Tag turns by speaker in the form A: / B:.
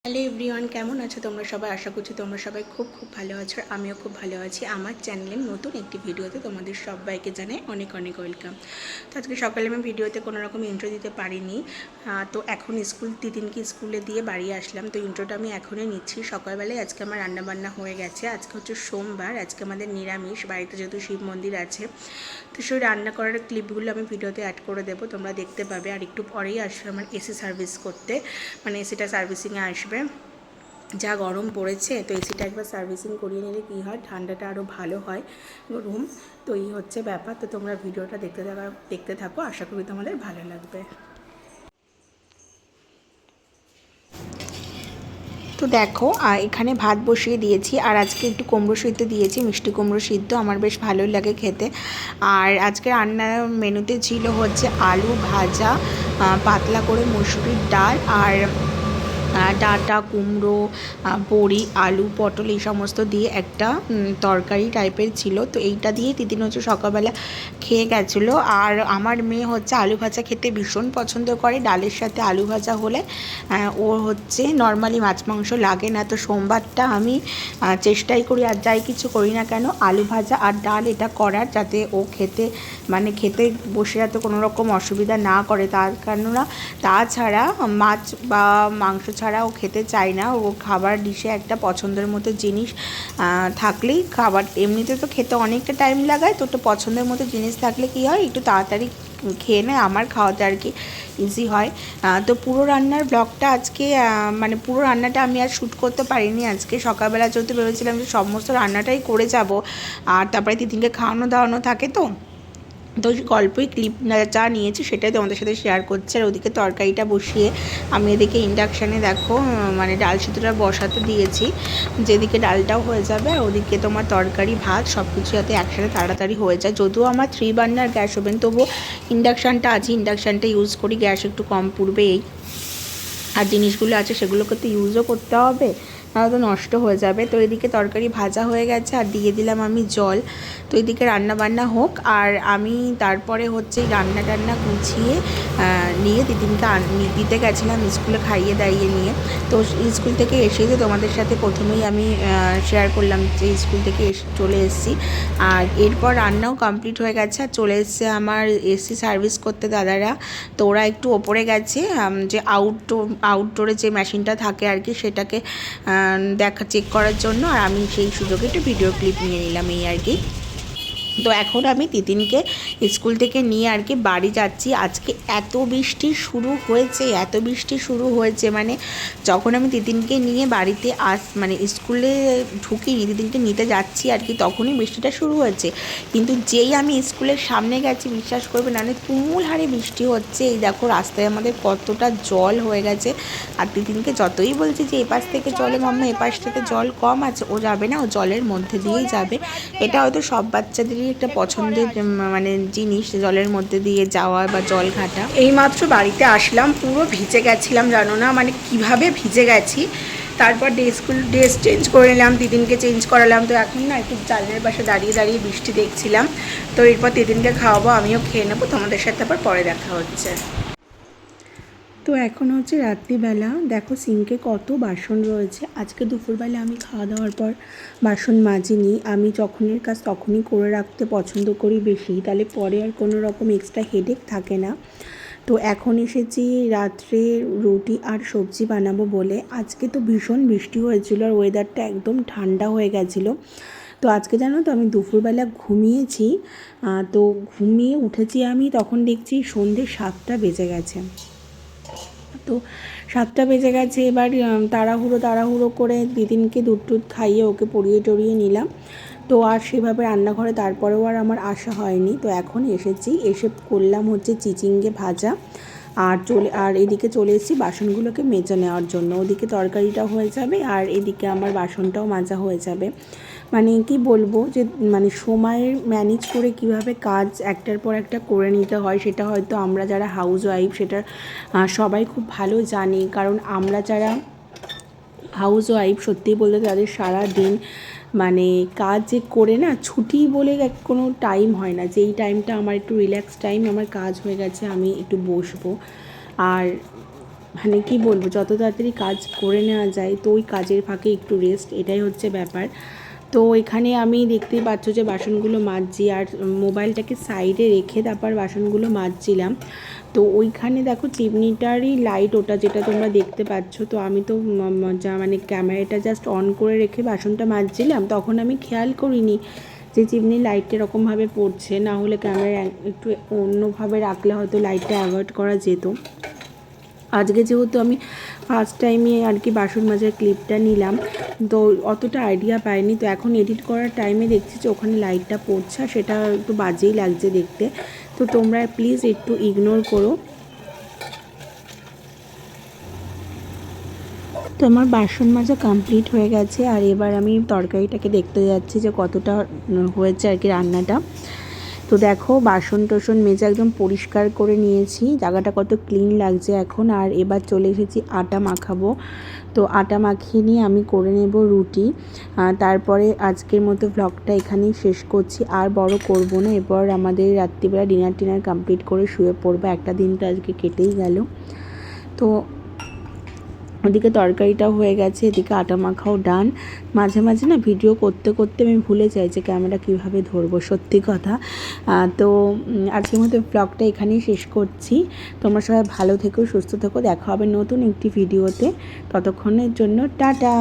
A: Hello everyone, কেমন আছো তোমরা সবাই? আশা করছি তোমরা সবাই খুব ভালো আছো। আমিও খুব ভালো আছি। আমার চ্যানেলের নতুন একটি ভিডিওতে তোমাদের সবাইকে জানাই অনেক ওয়েলকাম। তো আজকে সকালে আমি ভিডিওতে কোনো রকম ইন্ট্রো দিতে পারিনি। তো এখন তিতিনকে স্কুলে দিয়ে বাড়ি আসলাম। তো ইন্ট্রোটা আমি এখনই নিচ্ছি। সকালবেলায় আজকে আমার রান্নাবান্না হয়ে গেছে। আজকে হচ্ছে সোমবার, আজকে আমাদের নিরামিষ। বাড়িতে যেহেতু শিব মন্দির আছে, তো সেই রান্না করার ক্লিপগুলো আমি ভিডিওতে অ্যাড করে দেবো, তোমরা দেখতে পাবে। আর একটু পরেই আসবে আমার এসি সার্ভিস করতে, মানে এসিটা সার্ভিসিংয়ে আসবে। যা গরম পড়েছে, তো এসিটা একবার সার্ভিসিং করিয়ে নিলে কী হয়, ঠান্ডাটা আরও ভালো হয় রুম। তো এই হচ্ছে ব্যাপার। তো তোমরা ভিডিওটা দেখতে থাকো, আশা করি তোমাদের ভালো লাগবে। তো দেখো, এখানে ভাত বসিয়ে দিয়েছি। আর আজকে একটু কুমড়ো সিদ্ধ দিয়েছি, মিষ্টি কুমড়ো সিদ্ধ, আমার বেশ ভালোই লাগে খেতে। আর আজকে রান্নার মেনুতে ছিল হচ্ছে আলু ভাজা, পাতলা করে মসুরির ডাল, আর ডাঁটা, কুমড়ো, বড়ি, আলু, পটল এই সমস্ত দিয়ে একটা তরকারি টাইপের ছিল। তো এইটা দিয়েই তিতিন হচ্ছে সকালবেলা খেয়ে গেছিলো। আর আমার মেয়ে হচ্ছে আলু ভাজা খেতে ভীষণ পছন্দ করে। ডালের সাথে আলু ভাজা হলে ও হচ্ছে নর্মালি মাছ মাংস লাগে না। তো সোমবারটা আমি চেষ্টাই করি, আর যাই কিছু করি না কেন, আলু ভাজা আর ডাল এটা করার, যাতে ও খেতে বসে যাতে কোনো রকম অসুবিধা না করে। তাছাড়া মাছ বা মাংস ছাড়া ও খেতে চায় না। ও খাবার ডিশে একটা পছন্দের মতো জিনিস থাকলেই, খাবার এমনিতে তো খেতে অনেকটা টাইম লাগায়, তো একটু পছন্দের মতো জিনিস থাকলে কী হয়, একটু তাড়াতাড়ি খেয়ে নেয়, আমার খাওয়াতে আর কি ইজি হয়। তো পুরো রান্নার ব্লগটা আজকে, মানে পুরো রান্নাটা আমি আর শ্যুট করতে পারিনি আজকে। সকালবেলা যেহেতু ভেবেছিলাম যে সমস্ত রান্নাটাই করে যাব, আর তারপরে তিতিনকে খাওয়ানো দাওয়ানো থাকে, তো গল্পই ক্লিপ যা নিয়েছি সেটাই তোমাদের সাথে শেয়ার করছি। আর ওদিকে তরকারিটা বসিয়ে আমি এদিকে ইন্ডাকশানে দেখো, মানে ডাল সিদ্ধটা বসাতে দিয়েছি, যেদিকে ডালটাও হয়ে যাবে, আর ওদিকে তোমার তরকারি ভাত সব কিছু যাতে একসাথে তাড়াতাড়ি হয়ে যায়। যদিও আমার 3 বার্নার গ্যাস ওভেন, তবুও ইন্ডাকশানটা আছে, ইন্ডাকশানটা ইউজ করি, গ্যাস একটু কম পুড়বে এই। আর জিনিসগুলো আছে সেগুলোকে তো ইউজও করতে হবে, তাহলে তো নষ্ট হয়ে যাবে। তো এদিকে তরকারি ভাজা হয়ে গেছে, আর দিয়ে দিলাম আমি জল। তো এদিকে রান্না বান্না হোক, আর আমি তারপরে হচ্ছে রান্না টান্না গুছিয়ে নিয়ে তিতিনকে দিতে গেছিলাম স্কুলে, খাইয়ে দাইয়ে নিয়ে। তো স্কুল থেকে এসে যে তোমাদের সাথে প্রথমেই আমি শেয়ার করলাম যে স্কুল থেকে চলে এসেছি। আর এরপর রান্নাও কমপ্লিট হয়ে গেছে, আর চলে এসছে আমার এসি সার্ভিস করতে দাদারা। তো ওরা একটু ওপরে গেছে, যে আউটডোরে যে মেশিনটা থাকে আর কি, সেটাকে চেক করার জন্য। আর আমি সেই সুযোগে একটু ভিডিও ক্লিপ নিয়ে নিলাম, এই আর কি। তো এখন আমি তিতিনকে স্কুল থেকে নিয়ে আর কি বাড়ি যাচ্ছি। আজকে এত বৃষ্টি শুরু হয়েছে, মানে যখন আমি তিতিনকে নিয়ে বাড়িতে মানে স্কুলে ঢুকিনি, তিতিনকে নিতে যাচ্ছি আর কি, তখনই বৃষ্টিটা শুরু হয়েছে। কিন্তু যেই আমি স্কুলের সামনে গেছি, বিশ্বাস করবে না, তুমুল হারে বৃষ্টি হচ্ছে। এই দেখো রাস্তায় আমাদের কতটা জল হয়ে গেছে। আর তিতিনকে যতই বলছি যে এপাশ থেকে চলে মাম্মা, এপাশ থেকে জল কম আছে, ও যাবে না, ও জলের মধ্যে দিয়েই যাবে। এটা হয়তো সব বাচ্চাদেরই একটা পছন্দের মানে জিনিস, জলের মধ্যে দিয়ে যাওয়া বা জল ঘাটা। এইমাত্র বাড়িতে আসলাম, পুরো ভিজে গেছিলাম, জানো না মানে কিভাবে ভিজে গেছি। তারপর ড্রেস চেঞ্জ করে নিলাম, তিতিনকে চেঞ্জ করালাম। তো এখন না একটু জানলার পাশে দাঁড়িয়ে বৃষ্টি দেখছিলাম। তো এরপর তিতিনকে খাওয়াবো, আমিও খেয়ে নেবো। তোমাদের সাথে আবার পরে দেখা হচ্ছে। তো এখন হচ্ছে রাত্রিবেলা, দেখো সিঙ্কে কত বাসন রয়েছে। আজকে দুপুরবেলা আমি খাওয়া দাওয়ার পর বাসন মাজিনি, আমি যখনের কাজ তখনই করে রাখতে পছন্দ করি বেশি, তাহলে পরে আর কোনো রকম এক্সট্রা হেডেক থাকে না। তো এখন এসেছি রাত্রে রুটি আর সবজি বানাবো বলে। আজকে তো ভীষণ বৃষ্টি হয়েছিল, আর ওয়েদারটা একদম ঠান্ডা হয়ে গেছিলো। তো আজকে জানো তো আমি দুপুরবেলা ঘুমিয়েছি, তো ঘুমিয়ে উঠেছি আমি, তখন দেখছি সন্ধ্যে 7টা বেজে গেছে। তো 7টা বেজে গেছে, এবার তাড়াহুড়ো করে দিদিনকে দুধ খাইয়ে ওকে পরিয়ে টরিয়ে নিলাম। তো আর সেভাবে রান্নাঘরে তারপরেও আর আমার আসা হয়নি। তো এখন এসে করলাম হচ্ছে চিচিঙ্গে ভাজা, আর এদিকে চলে এসেছি বাসনগুলোকে মেজে নেওয়ার জন্য। ওদিকে তরকারিটাও হয়ে যাবে, আর এদিকে আমার বাসনটাও মাজা হয়ে যাবে। মানে কি বলবো, যে মানে সময়ের ম্যানেজ করে কিভাবে কাজ একটার পর একটা করে নিতে হয়, সেটা হয়তো আমরা যারা হাউস ওয়াইফ সেটা সবাই খুব ভালো জানি। কারণ আমরা যারা হাউস ওয়াইফ, সত্যিই বলতে তাদের সারা দিন মানে কাজ করে না, ছুটি বলে কোনো টাইম হয় না। যেই টাইমটা আমার একটু রিল্যাক্স টাইম, আমার কাজ হয়ে গেছে, আমি একটু বসবো। আর মানে কি বলবো, যত তাড়াতাড়ি কাজ করে নেওয়া যায় তো ওই কাজের ফাঁকে একটু রেস্ট, এটাই হচ্ছে ব্যাপার। তো এখানে আমি দেখতেই পাচ্ছ যে বাসনগুলো মাজছি, আর মোবাইলটাকে সাইডে রেখে তারপর বাসনগুলো মাজছিলাম। তো ওইখানে দেখো চিমনিটারই লাইট ওটা, যেটা তোমরা দেখতে পাচ্ছ। তো আমি তো মানে ক্যামেরাটা জাস্ট অন করে রেখে বাসনটা মাজছিলাম, তখন আমি খেয়াল করিনি যে চিমনির লাইটটা এরকমভাবে পড়ছে। না হলে ক্যামেরা একটু অন্যভাবে রাখলে হয়তো লাইটটা অ্যাভয়েড করা যেত। আজকে যেহেতু আমি ফার্স্ট টাইমে আর কি বাসন মাজার ক্লিপটা নিলাম, তো অতটা আইডিয়া পাইনি। তো এখন এডিট করার টাইমে দেখছি যে ওখানে লাইটটা পড়ছে, সেটা একটু বাজেই লাগছে দেখতে। তো তোমরা প্লিজ একটু ইগনোর করো। তো আমার বাসন মাজা কমপ্লিট হয়ে গেছে, আর এবার আমি তরকারিটাকে দেখতে যাচ্ছি যে কতটা হয়েছে আর কি রান্নাটা। তো দেখো বাসন টোসন মেজে একদম পরিষ্কার করে নিয়েছি, জায়গাটা কত ক্লিন লাগছে এখন। আর এবার চলে এসেছি আটা মাখাবো। তো আটা মাখিয়ে নিয়ে আমি করে নেব রুটি। তারপরে আজকের মতো ব্লগটা এখানেই শেষ করছি, আর বড় করব না। এরপর আমাদের রাত্রিবেলা ডিনার কমপ্লিট করে শুয়ে পড়বো। একটা দিন তো আজকে কেটেই গেল। তো ওদিকে তরকারিটাও হয়ে গেছে, এদিকে আটা মাখাও ডান। মাঝে মাঝে না ভিডিও করতে করতে আমি ভুলে যাই যে ক্যামেরা কীভাবে ধরবো, সত্যি কথা। তো আজকের মতো ব্লগটা এখানেই শেষ করছি। তোমরা সবাই ভালো থেকো, সুস্থ থেকো, দেখা হবে নতুন একটি ভিডিওতে। ততক্ষণের জন্য টাটা।